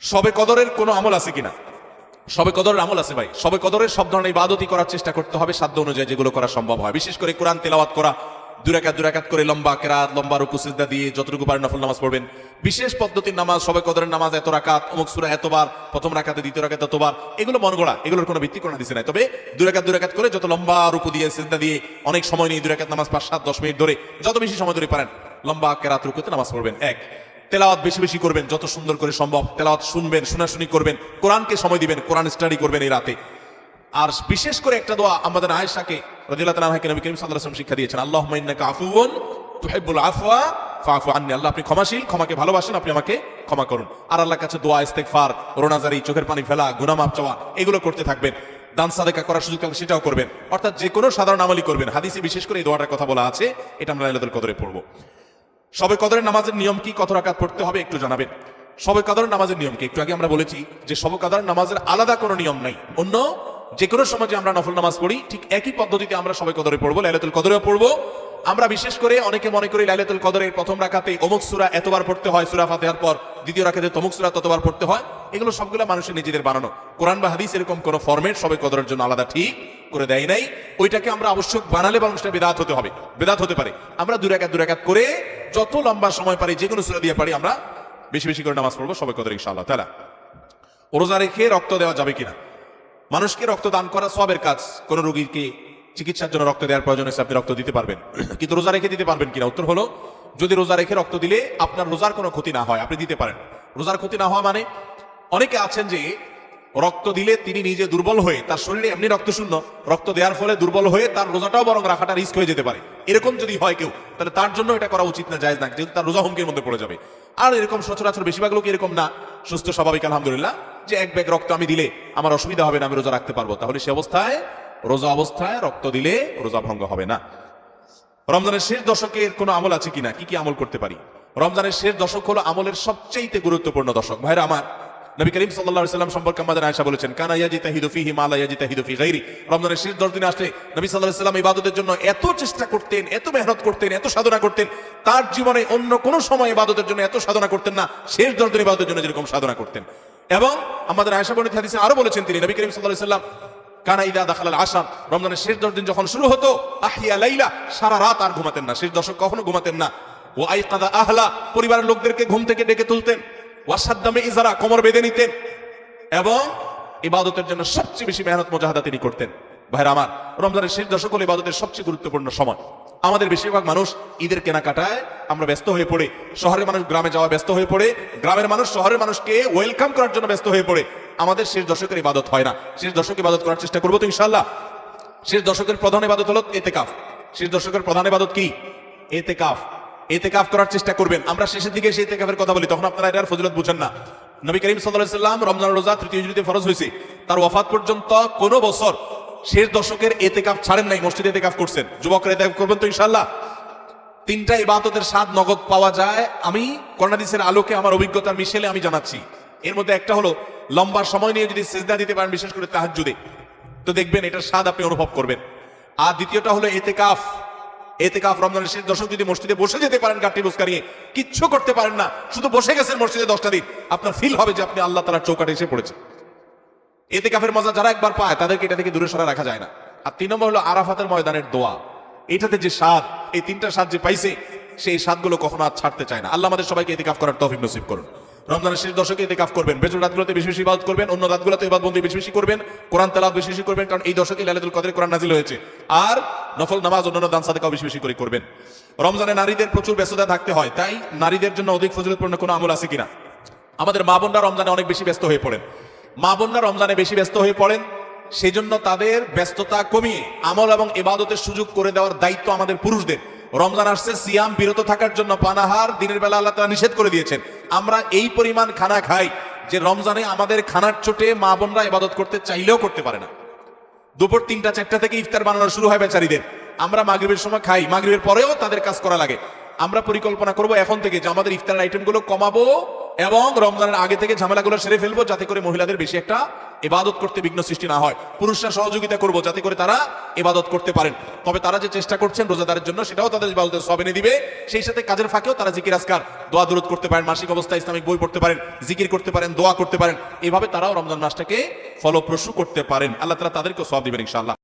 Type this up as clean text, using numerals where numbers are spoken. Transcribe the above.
শবে কদরের কোনো আমল আছে কিনা? শবে কদরের আমল আছে ভাই। শবে কদরের সব ধরনের ইবাদতই করার চেষ্টা করতে হবে সাধ্য অনুযায়ী, যেগুলো করা সম্ভব হয়। বিশেষ করে কোরআন তেলাওয়াত করা, দুই রাকাত করে লম্বা কেরাত, লম্বা রুকু সিজদা দিয়ে যতটুকু পারেন নফল নামাজ পড়বেন। বিশেষ পদ্ধতির নামাজ, শবে কদরের নামাজ এত রাকাত, অমুক সূরা এতবার, প্রথম রাকাতে দ্বিতীয় রাকাতে এতবার, এগুলো মন গড়া, এগুলোর কোনো ভিত্তি কোরআন হাদিসে নাই। তবে দুই রাকাত করে যত লম্বা রুকু দিয়ে সিজদা দিয়ে অনেক সময় নিয়ে দুই রাকাত নামাজ 5-7-10 মিনিট ধরে যত বেশি সময় ধরে পারেন লম্বা কেরাত রুকুতে নামাজ পড়বেন। এক, তেলাওয়াত বেশি বেশি করবেন, যত সুন্দর করে সম্ভব তেলাওয়াত শুনবেন, শোনাশুনি করবেন, কোরআনকে সময় দিবেন, কোরআন স্টাডি করবেন এই রাতে। আর বিশেষ করে একটা দোয়া আমাদের আয়েশাকে রাদিয়াল্লাহু তাআলা আনহাকে নবী করিম সাল্লাল্লাহু আলাইহি ওয়াসাল্লাম শিক্ষা দিয়েছেন, আল্লাহুম্মা ইন্নাকা আফুউন তুহিব্বুল আফওয়া ফাআফু আন্নী। আল্লাহ আপনি ক্ষমাশীল, ক্ষমাকে ভালোবাসেন, আপনি আমাকে ক্ষমা করুন। আর আল্লাহর কাছে দোয়া, ইস্তেগফার, রোনাজারি, চোখের পানি ফেলা, গুনাহ মাফ চাওয়া, এগুলো করতে থাকবেন। দান সাদেকা করার সুযোগ থাকলে সেটাও করবেন। অর্থাৎ যে কোনো সাধারণ আমলই করবেন। হাদিসে বিশেষ করে এই দোয়াটার কথা বলা আছে, এটা আমরা লাইলাতুল কদরে পড়বো। শবে কদরের নামাজের নিয়ম কি, কত রাকাত পড়তে হবে একটু জানাবেন। শবে কদরের নামাজের নিয়ম কি? একটু আগে আমরা বলেছি যে শবে কদরের নামাজের আলাদা কোনো নিয়ম নাই। অন্য যে কোনো সময় যে আমরা নফল নামাজ পড়ি ঠিক একই পদ্ধতিতে আমরা শবে কদরে পড়বো, লাইলাতুল কদরেও পড়বো। আমরা বিশেষ করে অনেকে মনে করি লাইলাতুল কদরের প্রথম রাকাতে অমুক সূরা এতবার পড়তে হয় সূরা ফাতিহার পর, দ্বিতীয় রাকাতে তমুক সূরা ততবার পড়তে হয়। এগুলো সবগুলো মানুষের নিজেদের বানানো। কোরআন বা হাদিস এরকম কোনো ফরম্যাট শবে কদরের জন্য আলাদা ঠিক করে দেয় নাই। ওইটাকে আমরা আবশ্যক বানালে বরং সেটা বিদআত হতে হবে, বিদআত হতে পারে। আমরা দুই রাকাত করে যত লম্বা সময় পারি, যে কোনো সূরা দিয়ে পারি, আমরা বেশি বেশি করে নামাজ পড়বো শবে কদর ইনশাআল্লাহ তাআলা। রোজা রেখে রক্ত দেওয়া যাবে কিনা? মানুষকে রক্ত দান করা সওয়াবের কাজ। কোন রোগীকে চিকিৎসার জন্য রক্ত দেওয়ার প্রয়োজন হচ্ছে, আপনি রক্ত দিতে পারবেন, কিন্তু রোজা রেখে দিতে পারবেন কিনা? উত্তর হলো, যদি রোজা রেখে রক্ত দিলে আপনার রোজার কোনো ক্ষতি না হয়, আপনি দিতে পারেন। রোজার ক্ষতি না হওয়া মানে, অনেকে আছেন যে রক্ত দিলে তিনি নিজে দুর্বল হয়ে, তার শরীরে এমনি রক্ত শূন্য, রক্ত দেওয়ার ফলে দুর্বল হয়ে তার রোজাটাও বরং রাখাটা রিস্ক হয়ে যেতে পারে। এরকম যদি হয় কেউ, তাহলে তার জন্য এটা করা উচিত না, জায়েজ না, যেহেতু তার রোজা হুমকির মধ্যে পড়ে যাবে। আর এরকম সচরাচর বেশিরভাগ লোক এরকম না, সুস্থ স্বাভাবিক আলহামদুলিল্লাহ, যে এক ব্যাগ রক্ত আমি দিলে আমার অসুবিধা হবে না, আমি রোজা রাখতে পারবো, তাহলে সে অবস্থায় রোজা অবস্থায় রক্ত দিলে রোজা ভঙ্গ হবে না। রমজানের শেষ দশকের কোনো আমল আছে কিনা? কি কি আমল করতে পারি? রমজানের শেষ দশক হলো আমলের সবচেয়ে গুরুত্বপূর্ণ দশক। ভাইরা আমার, নবী করিম সাল্লাল্লাহু আলাইহি ওয়াসাল্লাম সম্পর্কে আমাদের আয়েশা বলেছেন, কানা ইয়াজিতাহিদু ফীহি মা লা ইয়াজিতাহিদু ফী গায়রি। রমজানের শেষ 10 দিনে আসলে নবী সাল্লাল্লাহু আলাইহি ওয়াসাল্লাম ইবাদতের জন্য এত চেষ্টা করতেন, এত মেহনত করতেন, এত সাধনা করতেন, তার জীবনে অন্য কোন সময় ইবাদতের জন্য এত সাধনা করতেন না, শেষ 10 দিন ইবাদতের জন্য যেরকম সাধনা করতেন। এবং আমাদের আয়েশা বর্ণিত হাদিসে আরো বলেছেন তিনি, নবী করিম সাল্লাল্লাহু আলাইহি ওয়াসাল্লাম কানা ইদা দাখালাল আশর, রমজানের শেষ 10 দিন যখন শুরু হতো, আহিয়া লাইলা, সারা রাত আর ঘুমাতেন না, শেষ দশক কখনো ঘুমাতেন না। ও আইকাদা আহলা, পরিবারের লোকদেরকে ঘুম থেকে ডেকে তুলতেন। ওয়াসাদ্দামে ইজারা, কোমর বেঁধে নিতেন, এবং ইবাদতের জন্য সবচেয়ে বেশি মেহনত মুজাহাদা তিনি করতেন। ভাইরা আমার, রমজানের শেষ দশক হলো ইবাদতের সবচেয়ে গুরুত্বপূর্ণ সময়। আমাদের বেশিরভাগ মানুষ ঈদের কেনাকাটায় আমরা ব্যস্ত হয়ে পড়ে, শহরের মানুষ গ্রামে যাওয়া ব্যস্ত হয়ে পড়ে, গ্রামের মানুষ শহরের মানুষকে ওয়েলকাম করার জন্য ব্যস্ত হয়ে পড়ে। আমাদের শেষ দশকের ইবাদত হয় না। শেষ দশক ইবাদত করার চেষ্টা করবো তো ইনশাআল্লাহ। শেষ দশকের প্রধান ইবাদত হলো ইতিকাফ। শেষ দশকের প্রধান ইবাদত কি? ইতিকাফ। ইতিকাফ করার চেষ্টা করবেন। আমরা শেষের দিকে সেই ইতিকাফের কথা বলি, তখন আপনারা এটার ফজিলত বুঝেন না। নবী করিম সাল্লাল্লাহু আলাইহি ওয়াসাল্লাম রমজান রোজা 3য় হিজরিতে ফরজ হয়েছে, তার ওয়াফাত পর্যন্ত কোন বছর শেষ দশকের ইতিকাফ ছাড়েন নাই, মসজিদে ইতিকাফ করছেন। যুবকরা ইতিকাফ করবেন তো ইনশাআল্লাহ। 3টা ইবাদতের স্বাদ নগদ পাওয়া যায়, আমি কোরআন হাদিসের আলোকে আমার অভিজ্ঞতার মিশেলে আমি জানাচ্ছি। এর মধ্যে একটা হলো, লম্বা সময় নিয়ে যদি সিজদা দিতে পারেন, বিশেষ করে তাহাজ্জুদে, তো দেখবেন এটার স্বাদ আপনি অনুভব করবেন। আর দ্বিতীয়টা হলো ইতিকাফ। ইতিকাফ রমজানের শেষ দশক যদি মসজিদে বসে যেতে পারেন, গাঁটি বুসকা নিয়ে, কিচ্ছু করতে পারেন না, শুধু বসে গেছেন মসজিদে 10টা দিন, আপনার ফিল হবে যে আপনি আল্লাহ তাআলার চৌকাঠে এসে পড়েছেন। ইতিকাফের মজা যারা একবার পায়, তাদেরকে এটা থেকে দূরে সরা রাখা যায় না। আর 3 নম্বর হলো আরাফাতের ময়দানের দোয়া। এটাতে যে স্বাদ, এই 3টা স্বাদ যে পাইছে, সেই স্বাদগুলো কখনো আর ছাড়তে চায় না। আল্লাহ আমাদের সবাইকে ইতিকাফ করার তৌফিক নসিব করুন। রমজানের শেষ দশকে ইতিকাফ করবেন, বেজর রাতগুলোতে বেশি বেশি ইবাদত করবেন, অন্য রাতগুলোতে ইবাদতবন্দি বেশি বেশি করবেন, কোরআন তেলাওয়াত বেশি বেশি করবেন, কারণ এই দশকে লাইলাতুল কদরে কোরআন নাজিল হয়েছে। আর নফল নামাজ, অন্যান্য দান সাদেকাও বেশি বেশি করে করবেন। রমজানে নারীদের প্রচুর ব্যস্ততা থাকতে হয়, তাই নারীদের জন্য অধিক ফজিলতপূর্ণ কোনো আমল আছে কিনা? আমাদের মা বোনরা রমজানে অনেক বেশি ব্যস্ত হয়ে পড়েন। মা বোনরা রমজানে বেশি ব্যস্ত হয়ে পড়েন, সেই জন্য তাদের ব্যস্ততা কমিয়ে আমল এবং ইবাদতের সুযোগ করে দেওয়ার দায়িত্ব আমাদের পুরুষদের। রমজান আসছে সিয়াম, বিরত থাকার জন্য, পানাহার দিনের বেলা আল্লাহ তাআলা নিষেধ করে দিয়েছেন। আমরা এই পরিমাণ খানা খাই যে রমজানে আমাদের খানার চোটে মা বোনরা ইবাদত করতে চাইলেও করতে পারে না। দুপুর 3টা-4টা থেকে ইফতার বানানো শুরু হয় বেচারীদের। আমরা মাগরিবের সময় খাই, মাগরিবের পরেও তাদের কাজ করা লাগে। আমরা পরিকল্পনা করব এখন থেকে যে আমাদের ইফতারের আইটেমগুলো কমাবো এবং রমজানের আগে থেকে ঝামেলাগুলো সেরে ফেলবো, যাতে করে মহিলাদের বেশি একটা ইবাদত করতে বিঘ্ন সৃষ্টি না হয়। পুরুষরা সহযোগিতা করব যাতে করে তারা ইবাদত করতে পারেন। তবে তারা যে চেষ্টা করছেন রোজাদারের জন্য, সেটাও তাদের ইবাদতের সওয়াব এনে দিবে। সেই সাথে কাজের ফাঁকেও তারা জিকির আজকার, দোয়া দুরূদ করতে পারেন, মাসিক অবস্থায় ইসলামিক বই পড়তে পারেন, জিকির করতে পারেন, দোয়া করতে পারেন। এইভাবে তারাও রমজান মাসটাকে ফলপ্রসূ করতে পারেন। আল্লাহ তাআলা তাদেরকেও সওয়াব দিবেন ইনশাআল্লাহ।